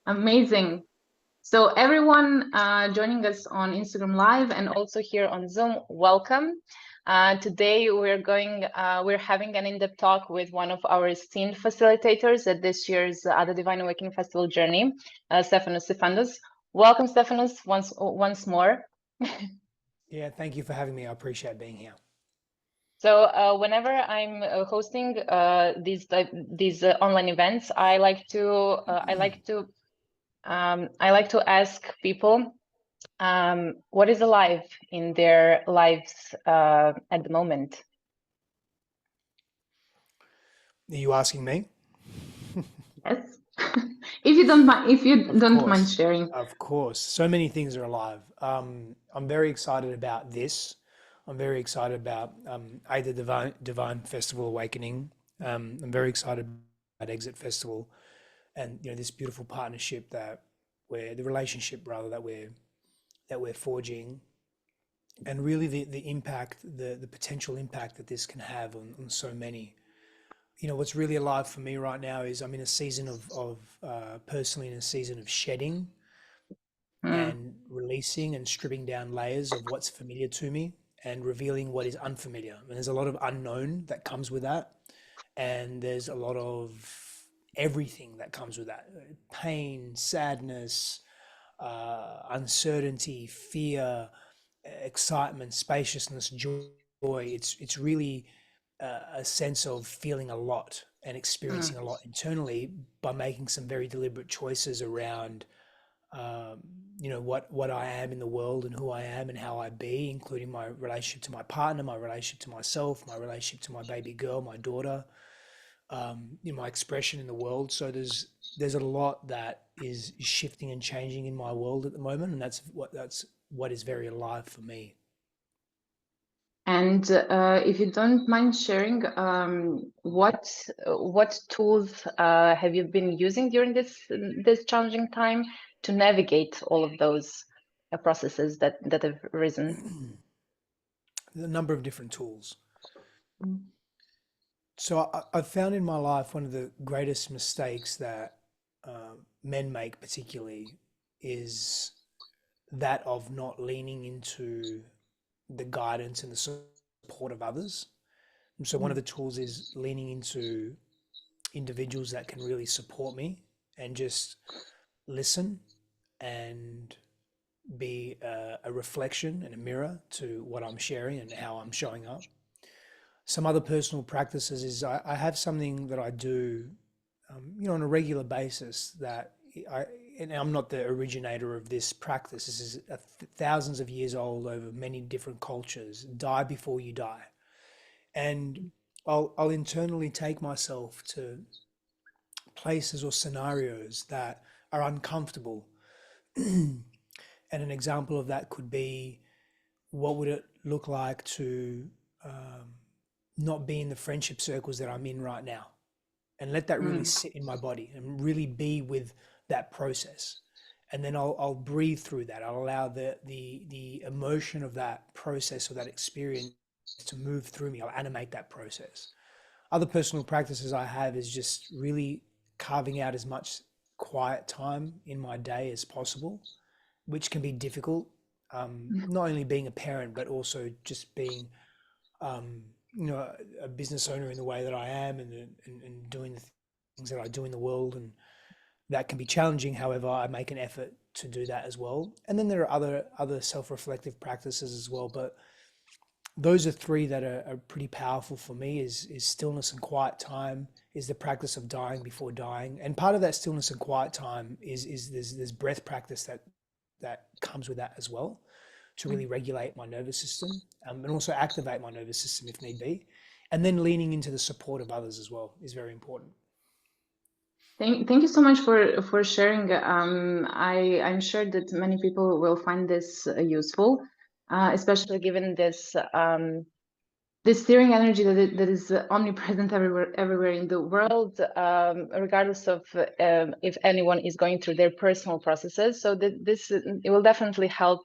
Amazing. So everyone joining us on Instagram Live and also here on Zoom, welcome. Today we're having an in-depth talk with one of our esteemed facilitators at this year's the Divine Awakening Festival Journey, Stefanos Sifandos. Welcome, Stefanos, once more. Yeah, thank you for having me. I appreciate being here. So whenever I'm hosting these online events, I like to ask people what is alive in their lives at the moment. Are you asking me? Yes, if you don't mind sharing. Of course. So many things are alive. I'm very excited about this. I'm very excited about Divine Festival Awakening. I'm very excited about Exit Festival, and this beautiful partnership the relationship rather that we're forging, and really the impact, the potential impact that this can have on so many. What's really alive for me right now is I'm in a season of personally in a season of shedding and releasing and stripping down layers of what's familiar to me and revealing what is unfamiliar. And there's a lot of unknown that comes with that. And there's a lot of everything that comes with that: pain, sadness, uncertainty, fear, excitement, spaciousness, joy. It's really a sense of feeling a lot and experiencing a lot internally by making some very deliberate choices around what I am in the world and who I am and how I be, including my relationship to my partner, my relationship to myself, my relationship to my baby girl, my daughter, my expression in the world. So there's a lot that is shifting and changing in my world at the moment, and that's what is very alive for me. And if you don't mind sharing, what tools have you been using during this challenging time to navigate all of those processes that have arisen? There's a number of different tools. So I've found in my life one of the greatest mistakes that men make, particularly, is that of not leaning into the guidance and the support of others. And so one of the tools is leaning into individuals that can really support me and just listen and be a reflection and a mirror to what I'm sharing and how I'm showing up. Some other personal practices is I have something that I do, on a regular basis that and I'm not the originator of this practice. This is thousands of years old over many different cultures. Die before you die. And I'll internally take myself to places or scenarios that are uncomfortable. And an example of that could be, what would it look like to not be in the friendship circles that I'm in right now, and let that really sit in my body and really be with that process. And then I'll breathe through that. I'll allow the emotion of that process or that experience to move through me. I'll animate that process. Other personal practices I have is just really carving out as much quiet time in my day as possible, which can be difficult. Not only being a parent, but also just being a business owner in the way that I am, and doing the things that I do in the world, and that can be challenging. However, I make an effort to do that as well. And then there are other self-reflective practices as well. But those are three that are pretty powerful for me: is stillness and quiet time, is the practice of dying before dying. And part of that stillness and quiet time is there's breath practice that comes with that as well, to really regulate my nervous system, and also activate my nervous system if need be. And then leaning into the support of others as well is very important. Thank you so much for sharing. I'm sure that many people will find this useful, especially given this steering energy that is omnipresent everywhere in the world, regardless of if anyone is going through their personal processes. So it will definitely help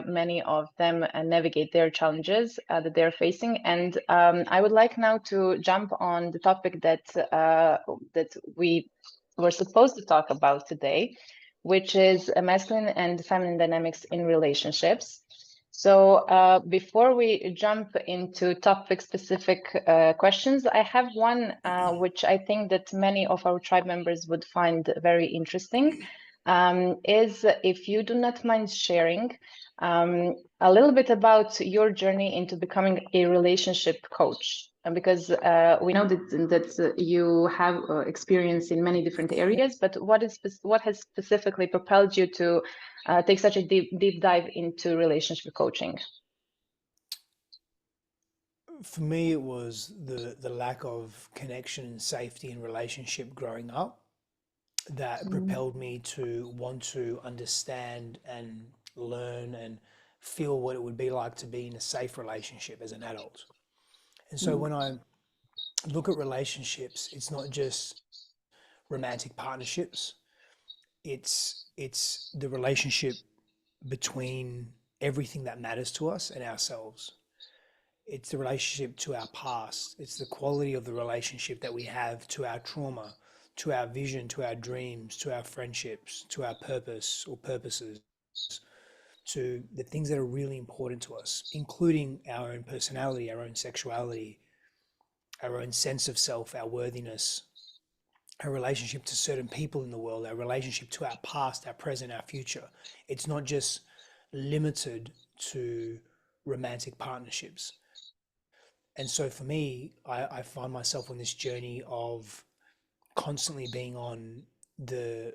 many of them navigate their challenges that they're facing. And I would like now to jump on the topic that we were supposed to talk about today, which is masculine and feminine dynamics in relationships. So before we jump into topic-specific questions, I have one which I think that many of our tribe members would find very interesting, is if you do not mind sharing a little bit about your journey into becoming a relationship coach. Because we know that you have experience in many different areas, but what has specifically propelled you to take such a deep dive into relationship coaching? For me, it was the lack of connection and safety in relationship growing up that propelled me to want to understand and learn and feel what it would be like to be in a safe relationship as an adult. And so when I look at relationships, it's not just romantic partnerships. It's the relationship between everything that matters to us and ourselves. It's the relationship to our past. It's the quality of the relationship that we have to our trauma, to our vision, to our dreams, to our friendships, to our purpose or purposes, to the things that are really important to us, including our own personality, our own sexuality, our own sense of self, our worthiness, our relationship to certain people in the world, our relationship to our past, our present, our future. It's not just limited to romantic partnerships. And so for me, I find myself on this journey of constantly being on the,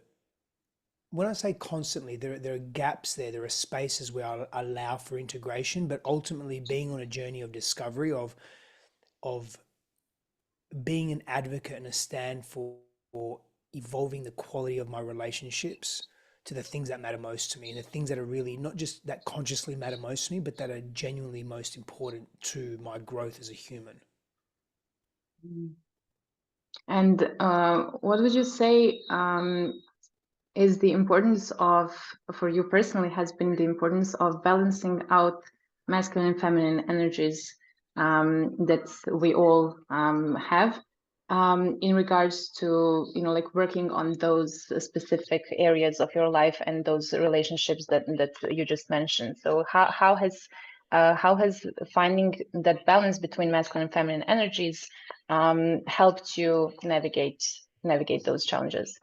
when I say constantly, there are gaps there are spaces where I allow for integration, but ultimately being on a journey of discovery, of being an advocate and a stand for evolving the quality of my relationships to the things that matter most to me, and the things that are really not just that consciously matter most to me, but that are genuinely most important to my growth as a human. And what would you say is the importance of, for you personally, has been the importance of balancing out masculine and feminine energies that we all have, in regards to, like working on those specific areas of your life and those relationships that you just mentioned? So how has finding that balance between masculine and feminine energies helped you navigate those challenges?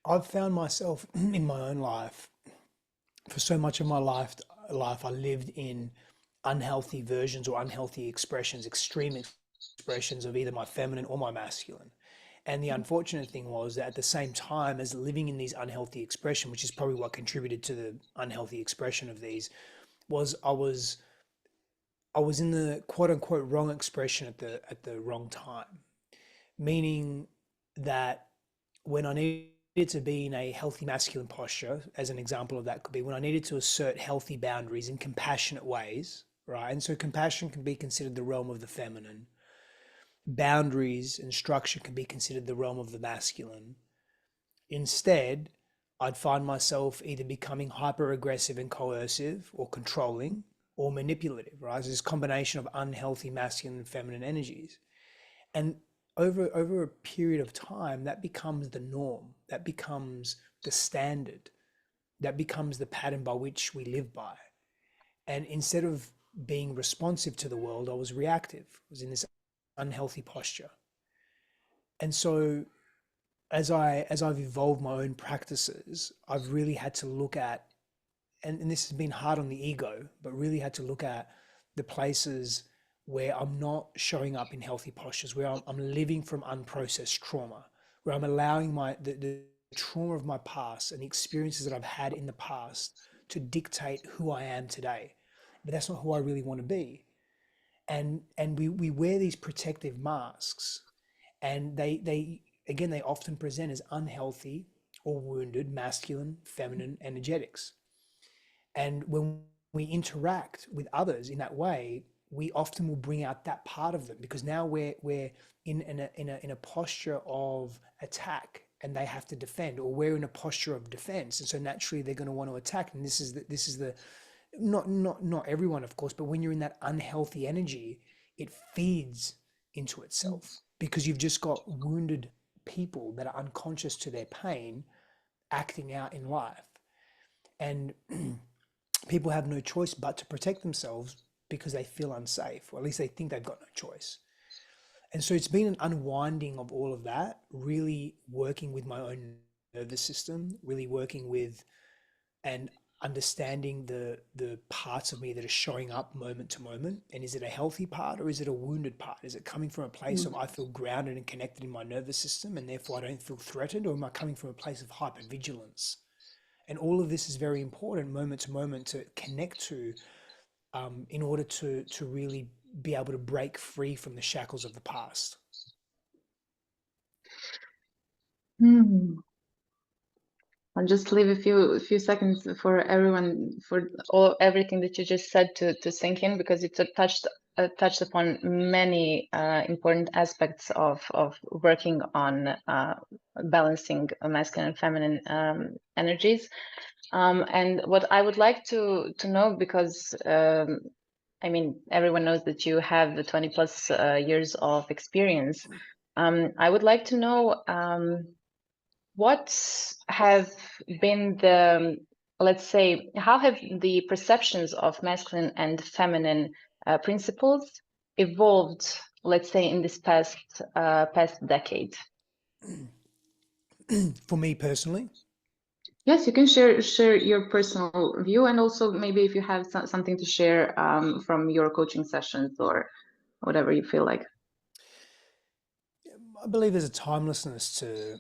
I've found myself in my own life, for so much of my life I lived in unhealthy versions or unhealthy expressions, extreme expressions of either my feminine or my masculine. And the unfortunate thing was that at the same time as living in these unhealthy expression, which is probably what contributed to the unhealthy expression of these, was I was in the quote unquote wrong expression at the wrong time. Meaning that when I needed to be in a healthy masculine posture, as an example of that could be when I needed to assert healthy boundaries in compassionate ways, right? And so compassion can be considered the realm of the feminine. Boundaries and structure can be considered the realm of the masculine. Instead, I'd find myself either becoming hyper aggressive and coercive or controlling or manipulative, right? It's this combination of unhealthy masculine and feminine energies. And over a period of time, that becomes the norm, that becomes the standard, that becomes the pattern by which we live by. And instead of being responsive to the world, I was reactive. I was in this unhealthy posture. And so as I've evolved my own practices, I've really had to look at, and this has been hard on the ego, but really had to look at the places where I'm not showing up in healthy postures, where I'm living from unprocessed trauma, where I'm allowing the trauma of my past and the experiences that I've had in the past to dictate who I am today. But that's not who I really want to be. And we wear these protective masks, and they again, they often present as unhealthy or wounded masculine, feminine energetics. And when we interact with others in that way, we often will bring out that part of them, because now we're in a posture of attack and they have to defend, or we're in a posture of defense, and so naturally they're going to want to attack. And this is the not everyone, of course, but when you're in that unhealthy energy, it feeds into itself because you've just got wounded people that are unconscious to their pain acting out in life. And people have no choice but to protect themselves because they feel unsafe, or at least they think they've got no choice. And so it's been an unwinding of all of that, really working with my own nervous system, really working with and understanding the parts of me that are showing up moment to moment. And is it a healthy part or is it a wounded part? Is it coming from a place of I feel grounded and connected in my nervous system and therefore I don't feel threatened, or am I coming from a place of hypervigilance? And all of this is very important moment to moment to connect to, in order to really be able to break free from the shackles of the past. Hmm. I'll just leave a few seconds for everyone, for everything that you just said to sink in, because it's touched upon many important aspects of working on balancing masculine and feminine energies. And what I would like to know, because I mean, everyone knows that you have the 20 plus years of experience. I would like to know, what have been the, let's say, how have the perceptions of masculine and feminine principles evolved, let's say, in this past decade? For me personally, Yes, you can share your personal view, and also maybe if you have something to share from your coaching sessions or whatever you feel like. I believe there's a timelessness to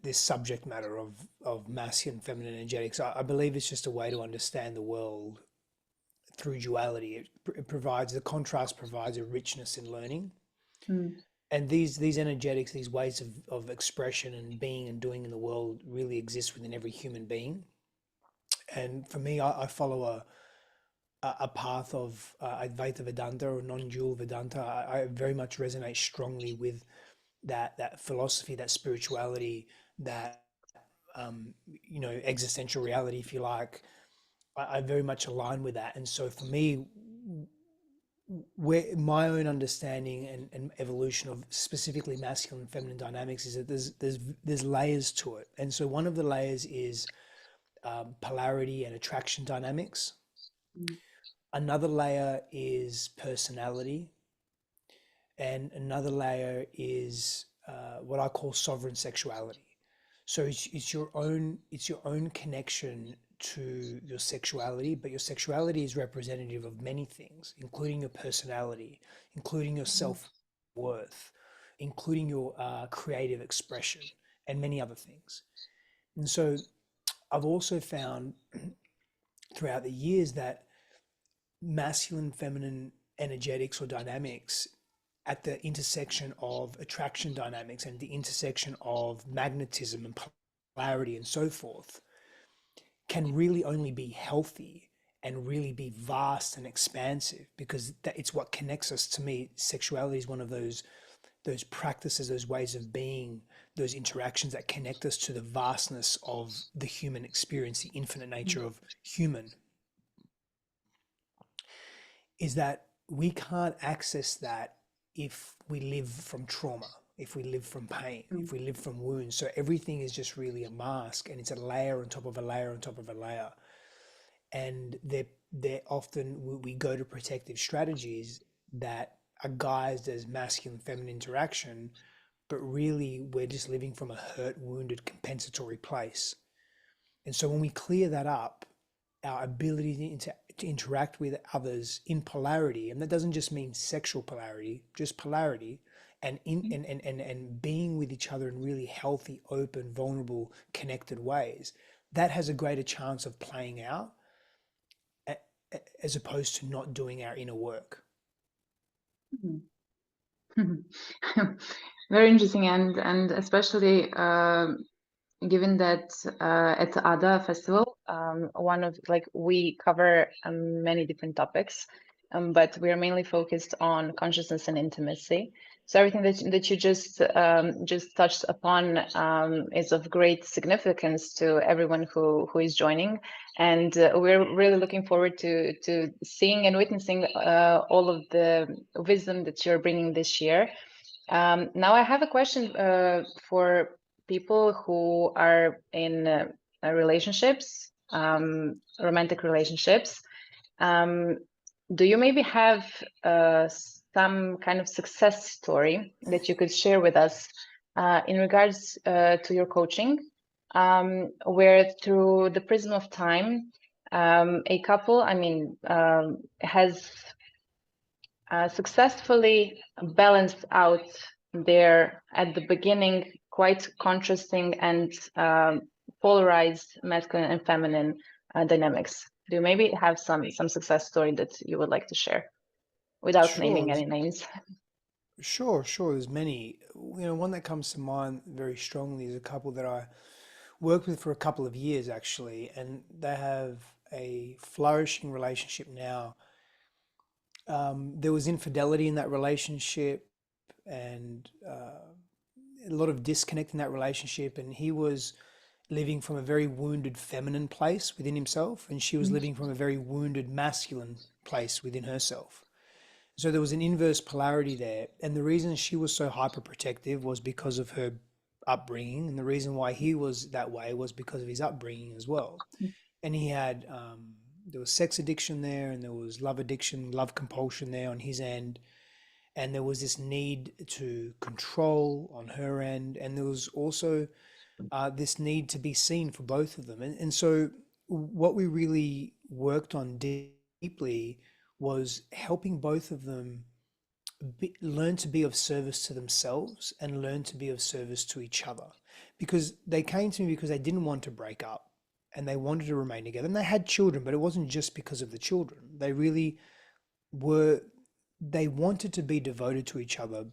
this subject matter of masculine and feminine energetics. I believe it's just a way to understand the world through duality. It provides, the contrast provides a richness in learning. Mm. And these energetics, these ways of expression and being and doing in the world really exist within every human being. And for me, I follow a path of Advaita Vedanta or non-dual Vedanta. I very much resonate strongly with that philosophy, that spirituality, that existential reality, if you like. I very much align with that. And so for me, where my own understanding and evolution of specifically masculine and feminine dynamics is that there's layers to it. And so one of the layers is polarity and attraction dynamics. Mm. Another layer is personality, and another layer is what I call sovereign sexuality. So it's your own connection to your sexuality, but your sexuality is representative of many things, including your personality, including your self-worth, including your creative expression, and many other things. And so I've also found throughout the years that masculine, feminine energetics or dynamics at the intersection of attraction dynamics and the intersection of magnetism and polarity and so forth can really only be healthy and really be vast and expansive, because it's what connects us. To me, sexuality is one of those practices, those ways of being, those interactions that connect us to the vastness of the human experience, the infinite nature of human. Is that we can't access that if we live from trauma, if we live from pain, if we live from wounds. So everything is just really a mask, and it's a layer on top of a layer on top of a layer. And they're often, we go to protective strategies that are guised as masculine feminine interaction, but really we're just living from a hurt, wounded, compensatory place. And so when we clear that up, our ability to interact with others in polarity, and that doesn't just mean sexual polarity, just polarity, and and being with each other in really healthy, open, vulnerable, connected ways, that has a greater chance of playing out, as opposed to not doing our inner work. Very interesting, and especially given that at the ADA festival, one of, like, we cover many different topics, but we are mainly focused on consciousness and intimacy. So everything that you just touched upon is of great significance to everyone who is joining, and we're really looking forward to seeing and witnessing all of the wisdom that you're bringing this year. Now I have a question for people who are in relationships, romantic relationships. Do you maybe have some kind of success story that you could share with us in regards to your coaching, where through the prism of time, a couple, has successfully balanced out their, at the beginning, quite contrasting and polarized masculine and feminine dynamics? Do you maybe have some success story that you would like to share without Sure, naming any names? sure. There's many. One that comes to mind very strongly is a couple that I worked with for a couple of years actually, and they have a flourishing relationship now. There was infidelity in that relationship, and a lot of disconnect in that relationship, and he was living from a very wounded feminine place within himself, and she was living from a very wounded masculine place within herself. So there was an inverse polarity there. And the reason she was so hyperprotective was because of her upbringing. And the reason why he was that way was because of his upbringing as well. And he had, there was sex addiction there, and there was love addiction, love compulsion there on his end. And there was this need to control on her end. And there was also this need to be seen for both of them. And so what we really worked on deeply was helping both of them learn to be of service to themselves and learn to be of service to each other, because they came to me because they didn't want to break up and they wanted to remain together, and they had children, but it wasn't just because of the children. They really were, they wanted to be devoted to each other,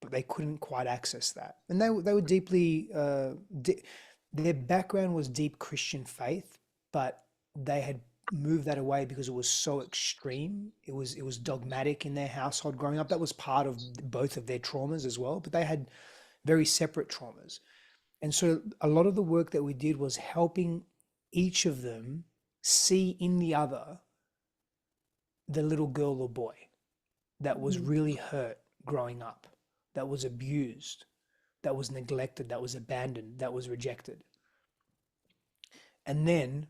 but they couldn't quite access that. And they were deeply their background was deep Christian faith, but they had moved that away because it was so extreme. It was dogmatic in their household growing up. That was part of both of their traumas as well, but they had very separate traumas. And so a lot of the work that we did was helping each of them see in the other the little girl or boy that was really hurt growing up, that was abused, that was neglected, that was abandoned, that was rejected. And then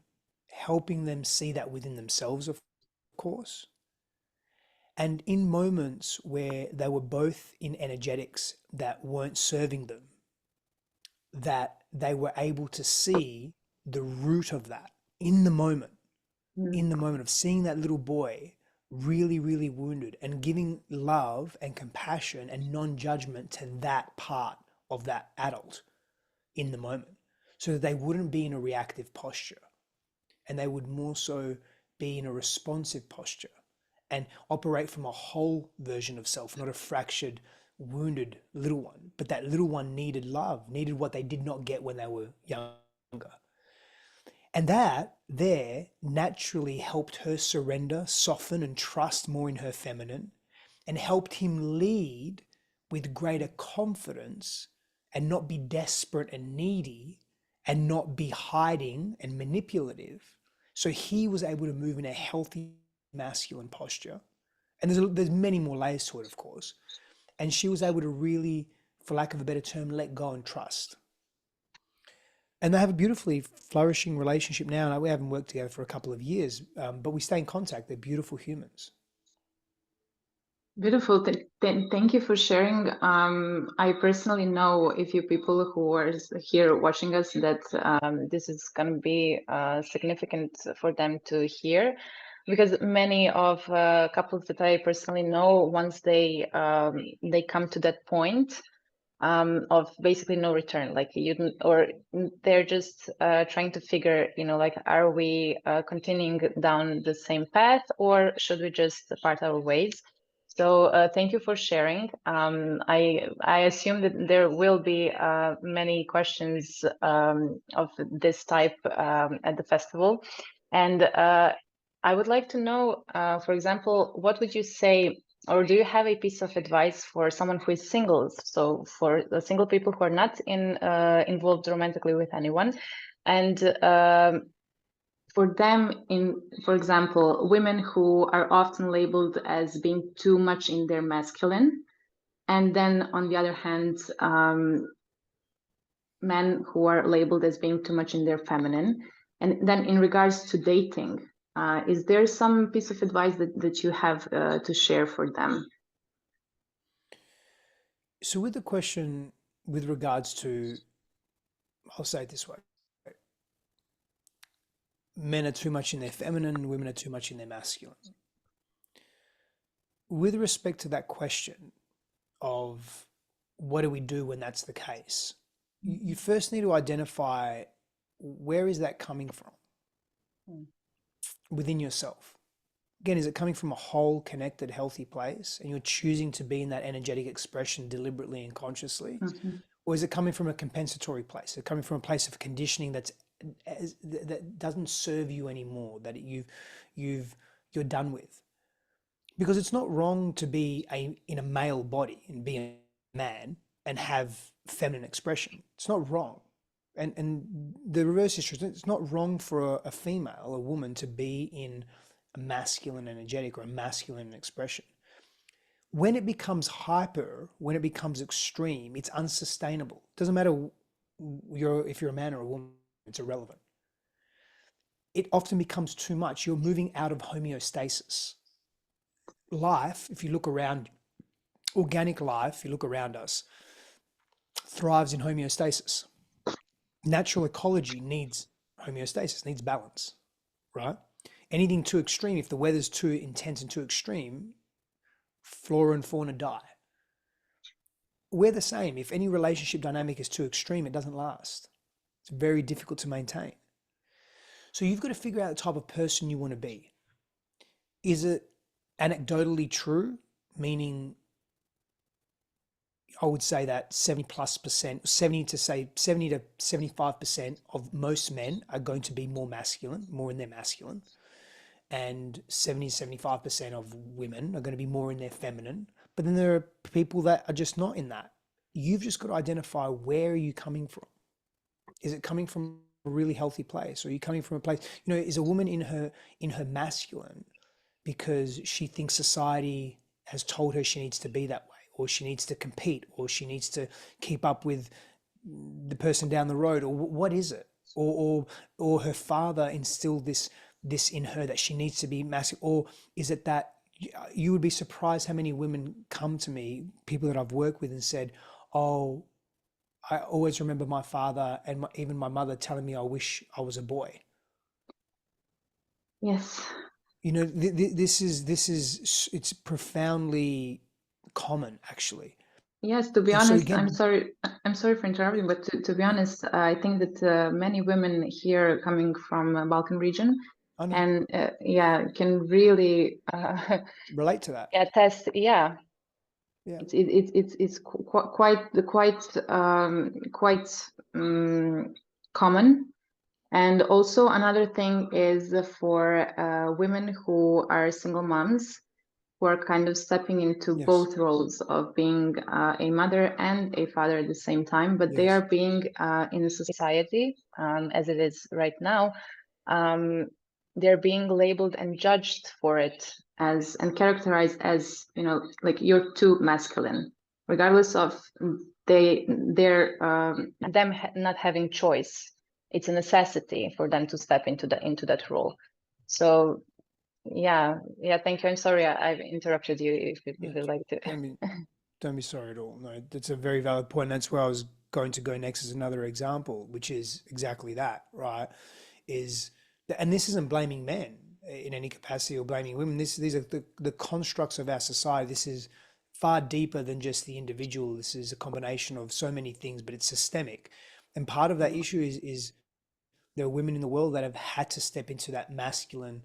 helping them see that within themselves, of course. And in moments where they were both in energetics that weren't serving them, that they were able to see the root of that in the moment of seeing that little boy really, really wounded, and giving love and compassion and non-judgment to that part of that adult in the moment, so that they wouldn't be in a reactive posture and they would more so be in a responsive posture and operate from a whole version of self, not a fractured, wounded little one. But that little one needed love, needed what they did not get when they were younger. And that there naturally helped her surrender, soften, and trust more in her feminine, and helped him lead with greater confidence and not be desperate and needy and not be hiding and manipulative. So he was able to move in a healthy masculine posture. And there's many more layers to it, of course. And she was able to really, for lack of a better term, let go and trust. And they have a beautifully flourishing relationship now. And we haven't worked together for a couple of years, but we stay in contact. They're beautiful humans. Beautiful. Thank you for sharing. I personally know a few people who are here watching us that this is going to be significant for them to hear, because many of couples that I personally know, once they come to that point of basically no return, like or they're just trying to figure, like, are we continuing down the same path, or should we just part our ways? So thank you for sharing. I assume that there will be many questions of this type at the festival. And I would like to know, for example, what would you say, or do you have a piece of advice for someone who is single? So for the single people who are not involved romantically with anyone, and for them, for example, women who are often labeled as being too much in their masculine, And then on the other hand, men who are labeled as being too much in their feminine. And then in regards to dating, is there some piece of advice that you have to share for them? So with the question with regards to, I'll say it this way, men are too much in their feminine, women are too much in their masculine. With respect to that question of what do we do when that's the case, you first need to identify where is that coming from within yourself. Again, is it coming from a whole, connected, healthy place and you're choosing to be in that energetic expression deliberately and consciously? Mm-hmm. Or is it coming from a compensatory place? Is it coming from a place of conditioning that doesn't serve you anymore, that you're done with? Because it's not wrong to be in a male body and be a man and have feminine expression. It's not wrong. And the reverse is true. It's not wrong for a female, a woman, to be in a masculine energetic or a masculine expression. When it becomes hyper, when it becomes extreme, it's unsustainable. It doesn't matter if you're a man or a woman, it's irrelevant. It often becomes too much. You're moving out of homeostasis. Life, if you look around, organic life, if you look around us, thrives in homeostasis. Natural ecology needs homeostasis, needs balance, right? Anything too extreme, if the weather's too intense and too extreme, flora and fauna die. We're the same. If any relationship dynamic is too extreme, it doesn't last. It's very difficult to maintain. So you've got to figure out the type of person you want to be. Is it anecdotally true, meaning I would say that 70% to 75% of most men are going to be more masculine, more in their masculine, and 70 to 75% of women are going to be more in their feminine. But then there are people that are just not in that. You've just got to identify, where are you coming from? Is it coming from a really healthy place? Or are you coming from a place, is a woman in her masculine because she thinks society has told her she needs to be that way, or she needs to compete, or she needs to keep up with the person down the road, or what is it? Or her father instilled this in her that she needs to be masculine? Or is it that you would be surprised how many women come to me, people that I've worked with, and said, oh, I always remember my father and even my mother telling me I wish I was a boy. Yes. This is it's profoundly common, actually. Yes, to be And so honest, I'm again, sorry for interrupting, but to be honest, I think that many women here coming from Balkan region I know, and can really relate to that. attest. Yeah, Yeah. it's quite common. And also another thing is for women who are single moms, who are kind of stepping into Yes. both roles of being a mother and a father at the same time, but they Yes. are being in society as it is right now. They're being labeled and judged for it as and characterized as, like, you're too masculine, regardless of them not having choice. It's a necessity for them to step into that role. So yeah, thank you. I'm sorry I've interrupted you, if No, you'd like to. don't be sorry at all. No, that's a very valid point. That's where I was going to go next as another example, which is exactly that, right? And this isn't blaming men in any capacity or blaming women. These are the constructs of our society. This is far deeper than just the individual. This is a combination of so many things, but it's systemic. And part of that issue is there are women in the world that have had to step into that masculine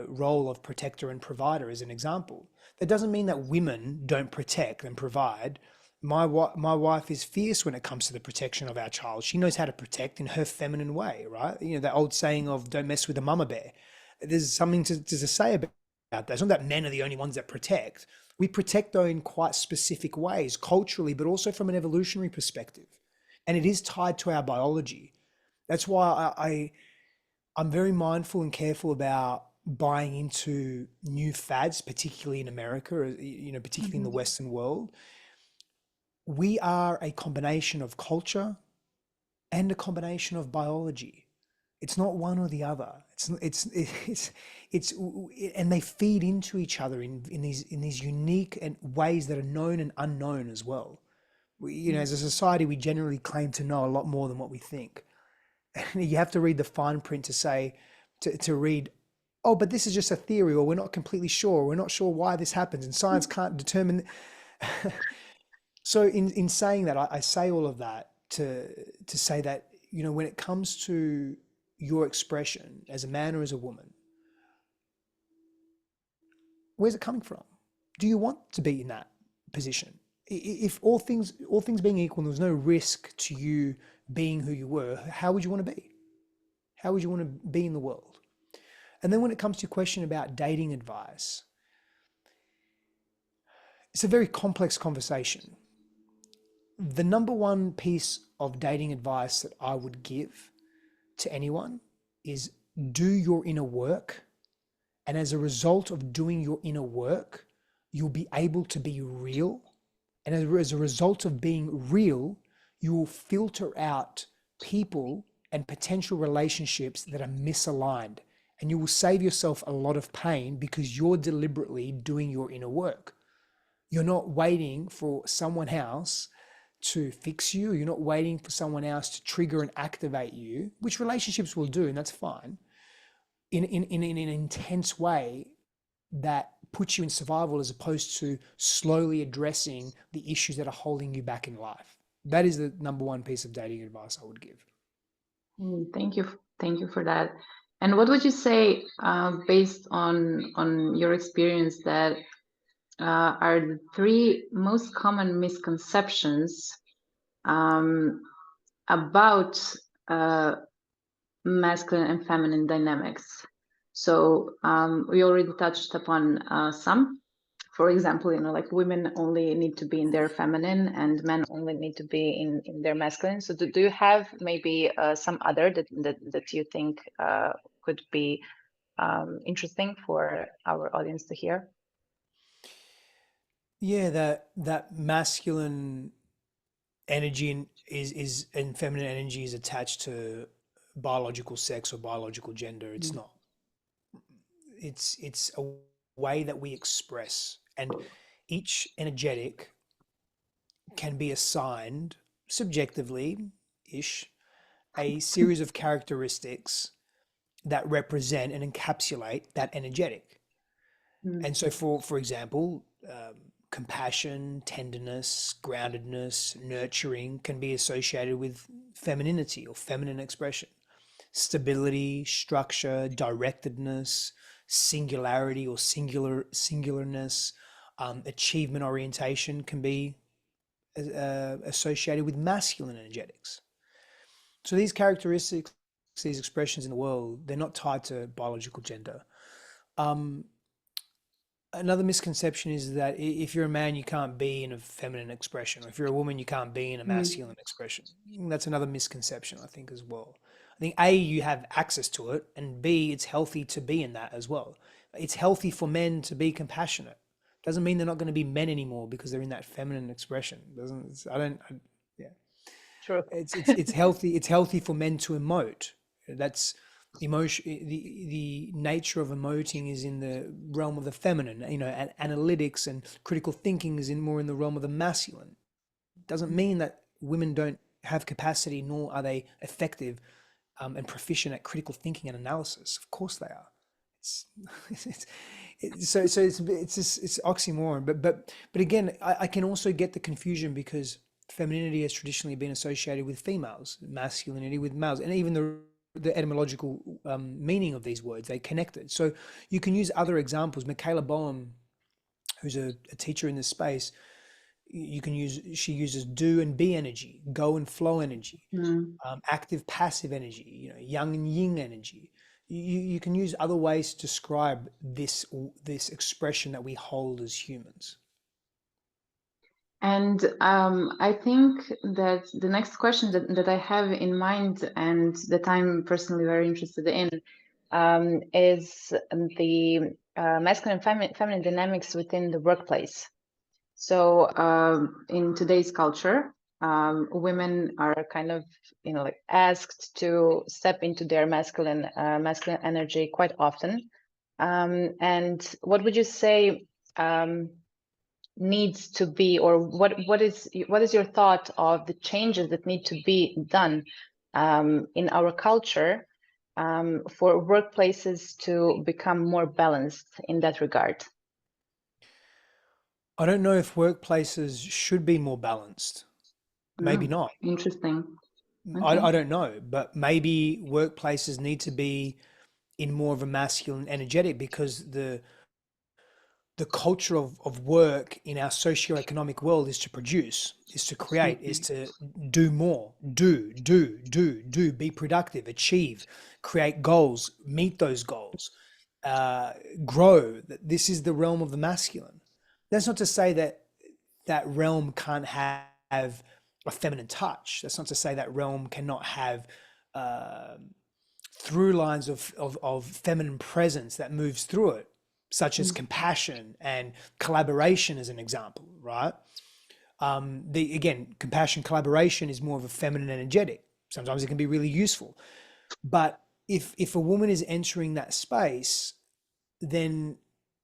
role of protector and provider, as an example. That doesn't mean that women don't protect and provide. My wife is fierce when it comes to the protection of our child. She knows how to protect in her feminine way, right? That old saying of "don't mess with a mama bear." There's something to say about that. It's not that men are the only ones that protect. We protect though in quite specific ways, culturally, but also from an evolutionary perspective, and it is tied to our biology. That's why I'm very mindful and careful about buying into new fads, particularly in America, particularly in the Mhm. Western world, we are a combination of culture and a combination of biology. It's not one or the other. It's and they feed into each other in these unique and ways that are known and unknown as well. We, as a society, we generally claim to know a lot more than what we think. And you have to read the fine print to say, to read, oh, but this is just a theory, or we're not completely sure. We're not sure why this happens, and science can't determine. So in saying that, I say all of that to say that, when it comes to your expression as a man or as a woman, where's it coming from? Do you want to be in that position? If all things being equal, and there was no risk to you being who you were, how would you want to be? How would you want to be in the world? And then when it comes to your question about dating advice, it's a very complex conversation. The number one piece of dating advice that I would give to anyone is do your inner work. And as a result of doing your inner work, you'll be able to be real. And as a result of being real, you will filter out people and potential relationships that are misaligned. And you will save yourself a lot of pain because you're deliberately doing your inner work. You're not waiting for someone else to fix you. You're not waiting for someone else to trigger and activate you, which relationships will do, and that's fine, in an intense way that puts you in survival, as opposed to slowly addressing the issues that are holding you back in life. That is the number one piece of dating advice I would give. Thank you for that. And what would you say, based on your experience, that are the three most common misconceptions about masculine and feminine dynamics? So we already touched upon some. For example, like women only need to be in their feminine and men only need to be in their masculine. So do you have maybe some other that you think could be interesting for our audience to hear? Yeah, that masculine energy is and feminine energy is attached to biological sex or biological gender. It's not. It's a way that we express, and each energetic can be assigned subjectively ish a series of characteristics that represent and encapsulate that energetic. And so for example, compassion, tenderness, groundedness, nurturing can be associated with femininity or feminine expression. Stability, structure, directedness, singularity or singularness, achievement orientation can be associated with masculine energetics. So these characteristics, these expressions in the world, they're not tied to biological gender. Another misconception is that if you're a man, you can't be in a feminine expression, or if you're a woman, you can't be in a masculine expression. That's another misconception, I think, as well. I think A, you have access to it, and B, it's healthy to be in that as well. It's healthy for men to be compassionate. Doesn't mean they're not going to be men anymore because they're in that feminine expression. Yeah. True. It's healthy. It's healthy for men to emote. That's emotion. The nature of emoting is in the realm of the feminine. And analytics and critical thinking is more in the realm of the masculine. Doesn't mean that women don't have capacity, nor are they effective and proficient at critical thinking and analysis. Of course they are. So it's oxymoron. But again, I can also get the confusion because femininity has traditionally been associated with females, masculinity with males, and even the etymological meaning of these words, they connected. So you can use other examples. Michaela Boehm, who's a teacher in this space, she uses do and be energy, go and flow energy, active passive energy, yang and yin energy. You can use other ways to describe this expression that we hold as humans. And I think that the next question that I have in mind and that I'm personally very interested in is the masculine and feminine dynamics within the workplace. So in today's culture, women are kind of, like asked to step into their masculine energy quite often. And what would you say needs to be, or what is your thought of the changes that need to be done in our culture for workplaces to become more balanced in that regard? I don't know if workplaces should be more balanced. Maybe Mm, not. interesting. I Okay. don't know, but maybe workplaces need to be in more of a masculine energetic, because the culture of work in our socioeconomic world is to produce, is to create, is Mhm. to do more, do, be productive, achieve, create goals, meet those goals, uh, grow. This is the realm of the masculine. That's not to say that that realm can't have a feminine touch. That's not to say that realm cannot have through lines of feminine presence that moves through it, such as Mm. compassion and collaboration, as an example, right? The again, compassion, collaboration is more of a feminine energetic. Sometimes it can be really useful, but if a woman is entering that space, then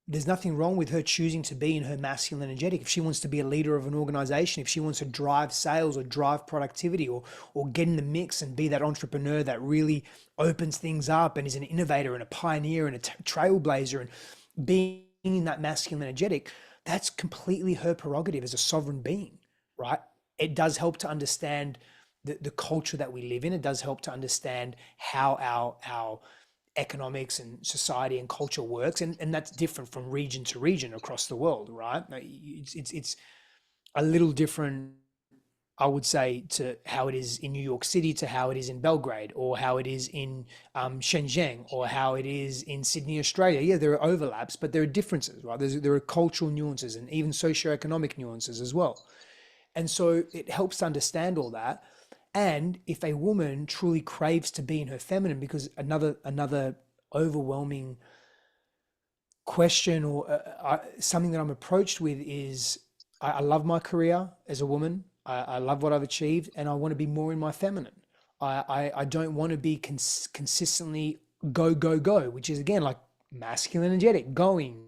there's nothing wrong with her choosing to be in her masculine energetic. If she wants to be a leader of an organization, if she wants to drive sales or drive productivity, or get in the mix and be that entrepreneur that really opens things up and is an innovator and a pioneer and a trailblazer, and being in that masculine energetic, that's completely her prerogative as a sovereign being, right? It does help to understand the culture that we live in. It does help to understand how our economics and society and culture works, and that's different from region to region across the world, right? It's a little different, I would say, to how it is in New York City to how it is in Belgrade, or how it is in Shenzhen, or how it is in Sydney, Australia. Yeah, there are overlaps, but there are differences, right? There are cultural nuances and even socioeconomic nuances as well. And so it helps to understand all that. And if a woman truly craves to be in her feminine, because another overwhelming question, or something that I'm approached with is, I love my career as a woman. I love what I've achieved, and I want to be more in my feminine. I don't want to be consistently go, go, go, which is again like masculine energetic, going,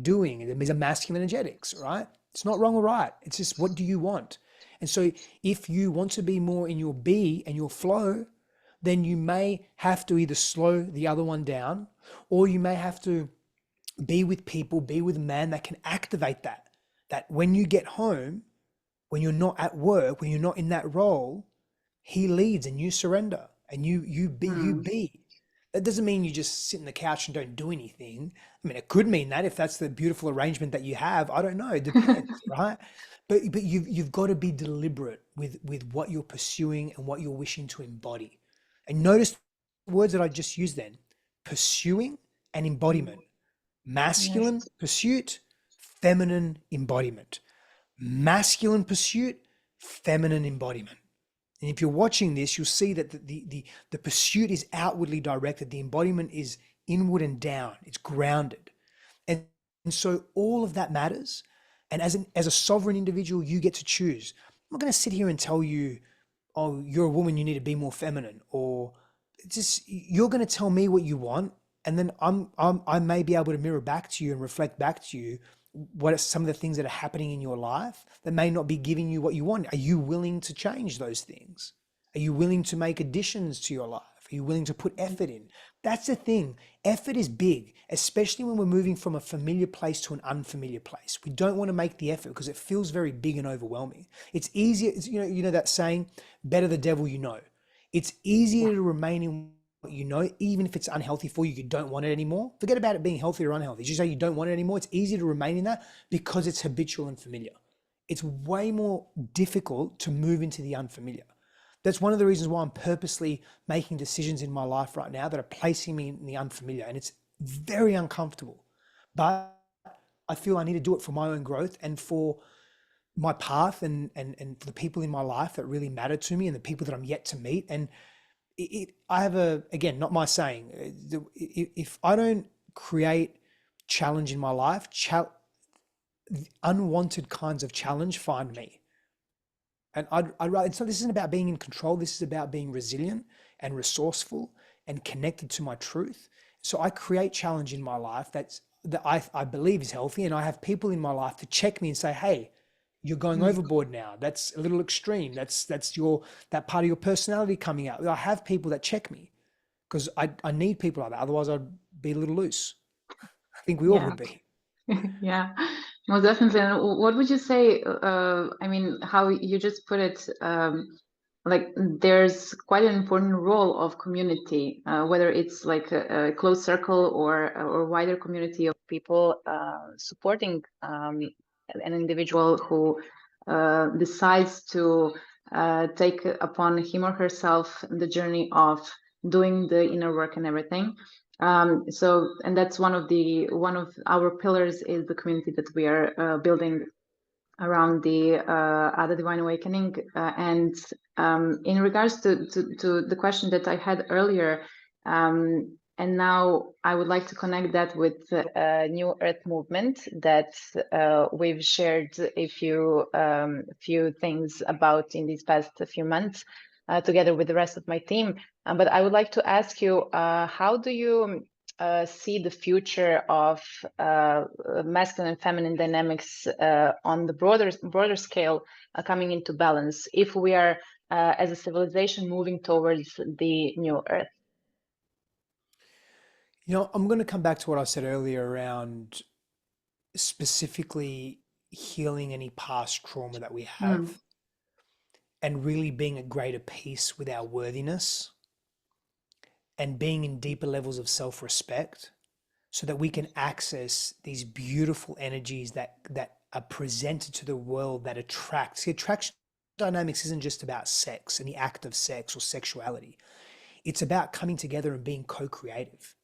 doing. These are masculine energetics, right? It's not wrong or right. It's just, what do you want? And so if you want to be more in your be and your flow, then you may have to either slow the other one down, or you may have to be with people, be with a man that can activate that. That when you get home, when you're not at work, when you're not in that role, he leads and you surrender, and you Mm. be. That doesn't mean you just sit on the couch and don't do anything. I mean, it could mean that if that's the beautiful arrangement that you have. I don't know. It depends, right? But you've got to be deliberate with what you're pursuing and what you're wishing to embody. And notice the words that I just used then: pursuing and embodiment. Yes. Masculine pursuit, feminine embodiment. Masculine pursuit, feminine embodiment. And if you're watching this, you'll see that the pursuit is outwardly directed. The embodiment is inward and down. It's grounded. And, and so all of that matters. And as a sovereign individual, you get to choose. I'm not going to sit here and tell you, oh, you're a woman, you need to be more feminine, or just, you're going to tell me what you want, and then I may be able to mirror back to you and reflect back to you what are some of the things that are happening in your life that may not be giving you what you want. Are you willing to change those things? Are you willing to make additions to your life? Are you willing to put effort in? That's the thing. Effort is big, especially when we're moving from a familiar place to an unfamiliar place. We don't want to make the effort because it feels very big and overwhelming. It's easier, you know that saying, better the devil you know. It's Yeah. easier to remain in what you know, even if it's unhealthy for you, you don't want it anymore. Forget about it being healthy or unhealthy. Just say you don't want it anymore. It's easier to remain in that because it's habitual and familiar. It's way more difficult to move into the unfamiliar. That's one of the reasons why I'm purposely making decisions in my life right now that are placing me in the unfamiliar. And it's very uncomfortable. But I feel I need to do it for my own growth and for my path, and for the people in my life that really matter to me and the people that I'm yet to meet. And I have a, again, not my saying, if I don't create challenge in my life, unwanted kinds of challenge find me. And I'd rather, so this isn't about being in control. This is about being resilient and resourceful and connected to my truth. So I create challenge in my life that I believe is healthy. And I have people in my life to check me and say, hey, you're going Mm. overboard now. That's a little extreme. That's that part of your personality coming out. I have people that check me because I need people like that. Otherwise I'd be a little loose. I think we all Yeah. would be. Yeah, most definitely. And what would you say? I mean, how you just put it, like there's quite an important role of community, whether it's like a close circle or wider community of people supporting an individual who decides to take upon him or herself the journey of doing the inner work and everything. So, and that's one of our pillars is the community that we are building around the other divine awakening. And in regards to the question that I had earlier, and now I would like to connect that with New Earth movement that we've shared a few things about in these past few months together with the rest of my team. But I would like to ask you, how do you see the future of masculine and feminine dynamics on the broader scale coming into balance if we are as a civilization moving towards the new earth? I'm going to come back to what I said earlier around specifically healing any past trauma that we Mm. have and really being at greater peace with our worthiness and being in deeper levels of self-respect so that we can access these beautiful energies that are presented to the world that attract. See, attraction dynamics isn't just about sex and the act of sex or sexuality. It's about coming together and being co-creative.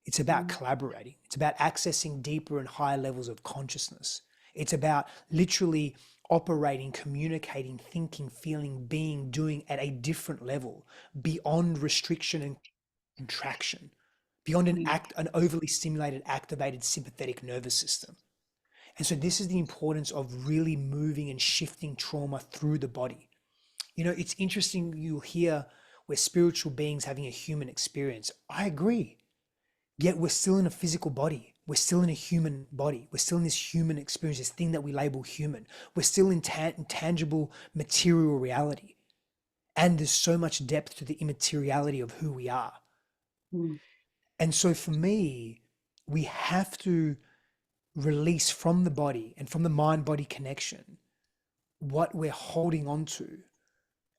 It's about Mm. collaborating. It's about accessing deeper and higher levels of consciousness. It's about literally operating, communicating, thinking, feeling, being, doing at a different level beyond restriction and contraction, beyond Mm. an overly stimulated, activated sympathetic nervous system. And so this is the importance of really moving and shifting trauma through the body. It's interesting you'll hear we're spiritual beings having a human experience. I agree. Yet we're still in a physical body. We're still in a human body. We're still in this human experience, this thing that we label human. We're still in tangible material reality. And there's so much depth to the immateriality of who we are. Mm. And so for me, we have to release from the body and from the mind body connection what we're holding on to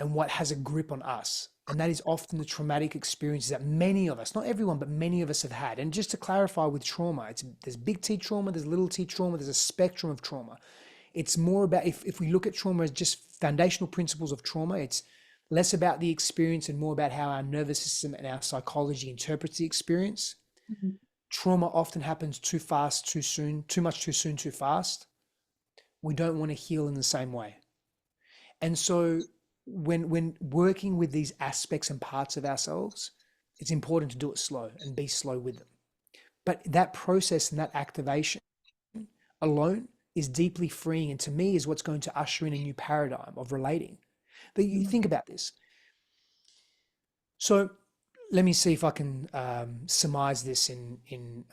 and what has a grip on us. And that is often the traumatic experiences that many of us, not everyone, but many of us have had. And just to clarify with trauma, there's big T trauma, there's little t trauma, there's a spectrum of trauma. It's more about, if we look at trauma as just foundational principles of trauma, it's less about the experience and more about how our nervous system and our psychology interprets the experience. Mhm. Trauma often happens too fast, too soon, too much too soon, too fast. We don't want to heal in the same way. And so when working with these aspects and parts of ourselves, it's important to do it slow and be slow with them. But that process and that activation alone is deeply freeing, and to me is what's going to usher in a new paradigm of relating. But you Mm. think about this. So let me see if I can surmise this in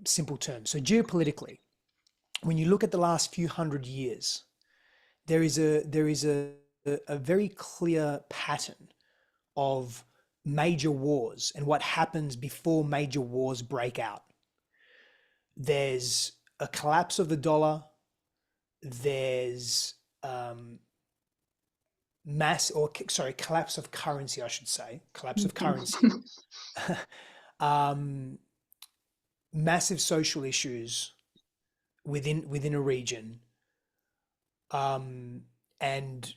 simple terms. So geopolitically, when you look at the last few hundred years, there is a very clear pattern of major wars and what happens before major wars break out. There's a collapse of the dollar. There's collapse of currency, I should say, collapse of currency. um, Massive social issues within a region, um, and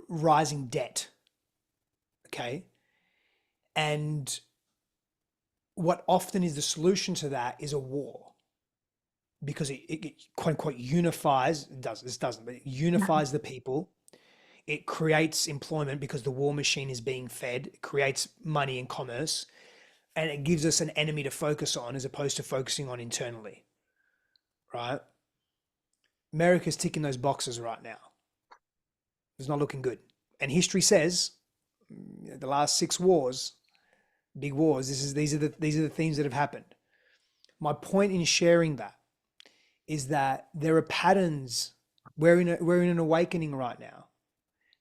rising debt. Okay, and what often is the solution to that is a war, because it quote unquote unifies. This doesn't, but it unifies the people. It creates employment because the war machine is being fed. It creates money and commerce, and it gives us an enemy to focus on as opposed to focusing on internally, right? America's ticking those boxes right now. It's not looking good. And history says the last 6 wars, big wars, these are the things that have happened. My point in sharing that is that there are patterns. We're in an awakening right now.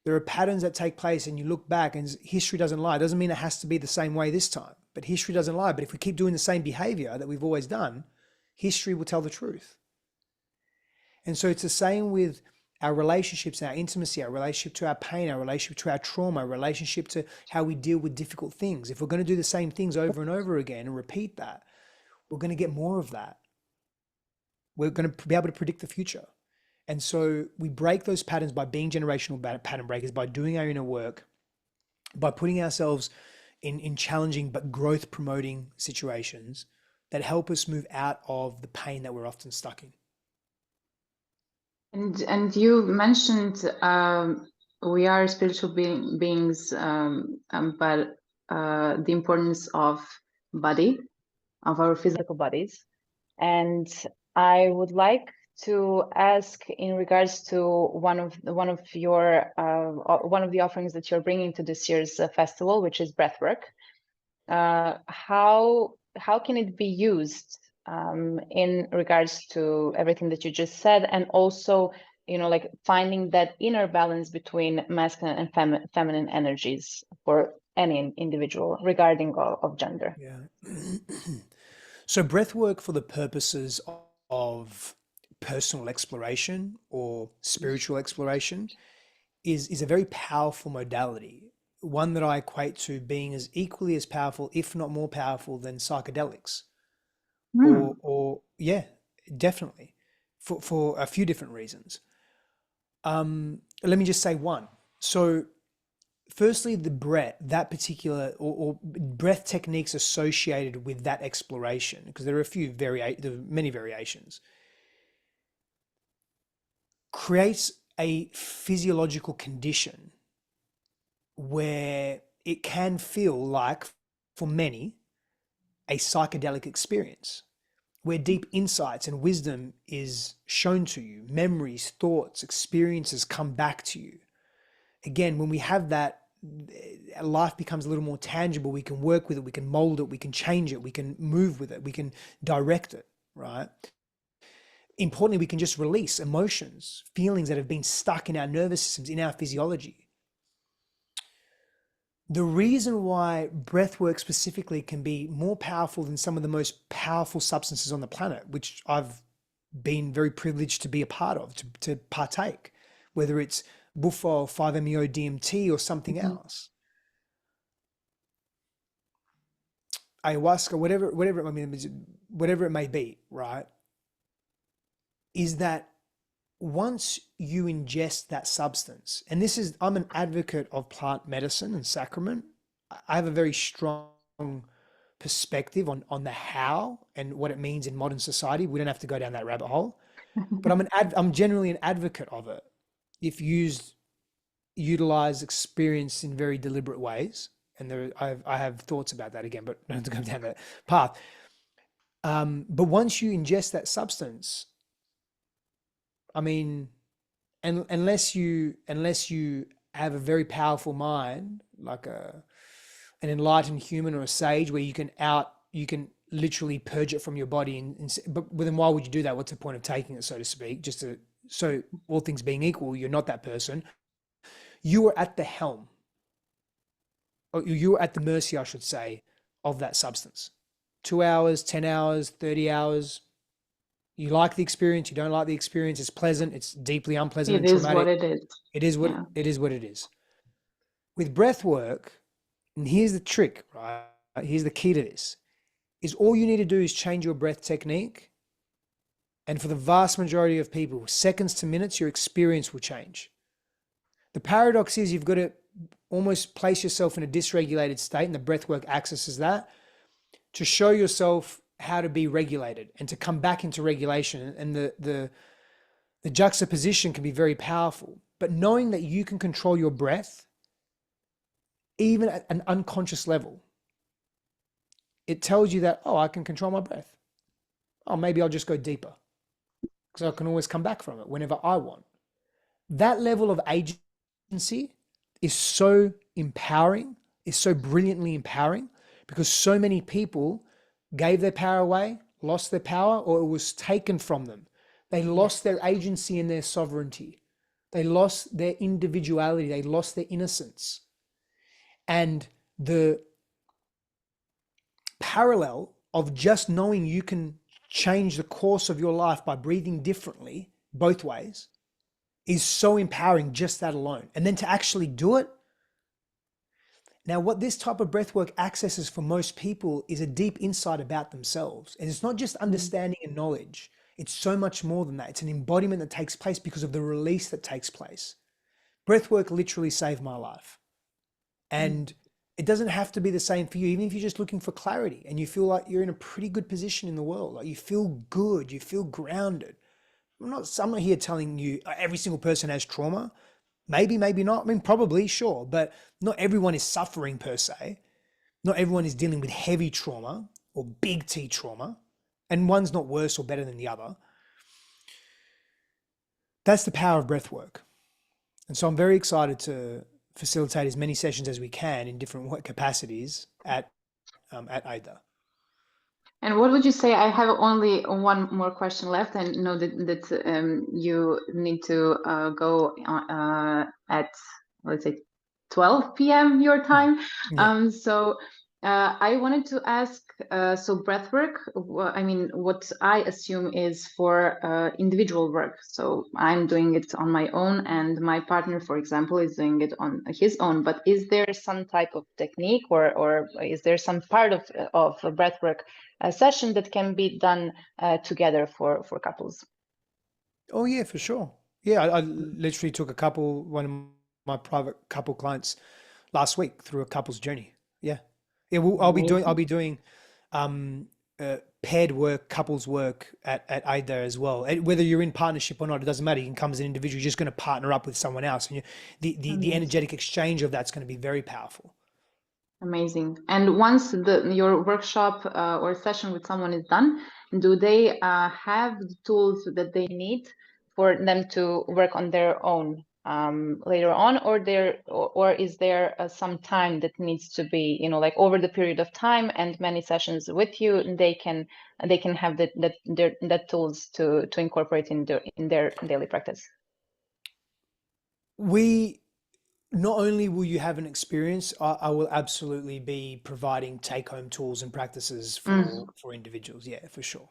There are patterns that take place, and you look back, and history doesn't lie. It doesn't mean it has to be the same way this time, but history doesn't lie. But if we keep doing the same behavior that we've always done, history will tell the truth. And so it's the same with our relationships, our intimacy, our relationship to our pain, our relationship to our trauma, our relationship to how we deal with difficult things. If we're going to do the same things over and over again and repeat that, we're going to get more of that. We're going to be able to predict the future. And so we break those patterns by being generational pattern breakers, by doing our inner work, by putting ourselves in challenging but growth promoting situations that help us move out of the pain that we're often stuck in. And you mentioned we are spiritual beings, but the importance of body, of our physical bodies. And I would like to ask in regards to one of the offerings that you're bringing to this year's festival, which is Breathwork. How can it be used in regards to everything that you just said, and also, like finding that inner balance between masculine and feminine energies for any individual regarding of gender? Yeah. So breathwork for the purposes of personal exploration or spiritual exploration is a very powerful modality, one that I equate to being as equally as powerful, if not more powerful, than psychedelics. Or yeah, definitely, for a few different reasons. Let me just say one. So firstly, the breath, that particular or breath techniques associated with that exploration, because there are many variations, creates a physiological condition where it can feel like, for many, a psychedelic experience, where deep insights and wisdom is shown to you, memories, thoughts, experiences come back to you. Again, when we have that, life becomes a little more tangible. We can work with it, we can mold it, we can change it, we can move with it, we can direct it, right? Importantly, we can just release emotions, feelings that have been stuck in our nervous systems, in our physiology. The reason why breathwork specifically can be more powerful than some of the most powerful substances on the planet, which I've been very privileged to be a part of, to partake, whether it's Bufo, 5-MeO DMT, or something else, ayahuasca, whatever it may be, right? Is that once you ingest that substance, and I'm an advocate of plant medicine and sacrament. I have a very strong perspective on the how and what it means in modern society. We don't have to go down that rabbit hole, but I'm generally an advocate of it if used, utilized, experienced in very deliberate ways. And I have thoughts about that again, but I don't have to go down that path. But once you ingest that substance, I mean, and unless you have a very powerful mind, like an enlightened human or a sage, where you can literally purge it from your body, but then why would you do that? What's the point of taking it, so to speak? So all things being equal, you're not that person. You are at the helm, or you are at the mercy, I should say, of that substance. 2 hours, 10 hours, 30 hours. You like the experience, you don't like the experience, it's pleasant, it's deeply unpleasant and traumatic. What it is. It is what it is. With breath work, and here's the trick, right? Here's the key to this, is all you need to do is change your breath technique. And for the vast majority of people, seconds to minutes, your experience will change. The paradox is you've got to almost place yourself in a dysregulated state, and the breath work accesses that to show yourself how to be regulated and to come back into regulation. And the juxtaposition can be very powerful. But knowing that you can control your breath, even at an unconscious level, it tells you that, oh, I can control my breath. Oh, maybe I'll just go deeper. because I can always come back from it whenever I want. That level of agency is so empowering, is so brilliantly empowering, because so many people gave their power away, lost their power, or it was taken from them. They lost their agency and their sovereignty. They lost their individuality. They lost their innocence. And the parallel of just knowing you can change the course of your life by breathing differently both ways is so empowering, just that alone. And then to actually do it. Now, what this type of breathwork accesses for most people is a deep insight about themselves. And it's not just understanding and knowledge. It's so much more than that. It's an embodiment that takes place because of the release that takes place. Breathwork literally saved my life. And it doesn't have to be the same for you, even if you're just looking for clarity and you feel like you're in a pretty good position in the world. Like you feel good, you feel grounded. I'm not here telling you every single person has trauma. Maybe, maybe not. I mean, probably, sure. But not everyone is suffering per se. Not everyone is dealing with heavy trauma or big T trauma. And one's not worse or better than the other. That's the power of breath work. And so I'm very excited to facilitate as many sessions as we can in different capacities at ADA. And what would you say? I have only one more question left. I know that you need to go at, let's say, 12 p.m. your time. Yeah. So I wanted to ask, so breathwork, I mean, what I assume is for individual work. So I'm doing it on my own, and my partner, for example, is doing it on his own. But is there some type of technique, or is there some part of a breathwork session that can be done together for couples? Oh yeah, for sure. Yeah, I literally took one of my private couple clients last week through a couple's journey. Yeah. Yeah, I'll be doing paired work, couples work at AIDA as well. Whether you're in partnership or not, it doesn't matter. You can come as an individual. You're just going to partner up with someone else, and the energetic exchange of that's going to be very powerful. Amazing. And once your workshop or session with someone is done, do they have the tools that they need for them to work on their own later on, or is there some time that needs to be, like over the period of time and many sessions with you, and they can have that tools to incorporate in their daily practice? Not only will you have an experience, I will absolutely be providing take-home tools and practices for individuals. Yeah, for sure.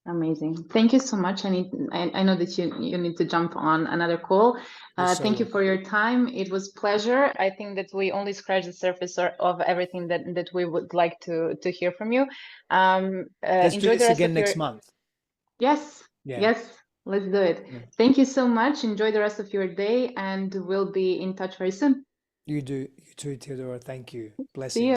Amazing. Thank you so much. I know that you need to jump on another call. Thank you for your time. It was pleasure. I think that we only scratched the surface of everything that we would like to hear from you. Let's do this again next month. Yes. Yeah. Yes. Let's do it. Yeah. Thank you so much. Enjoy the rest of your day, and we'll be in touch very soon. You too, Theodora. Thank you. Blessings. See you.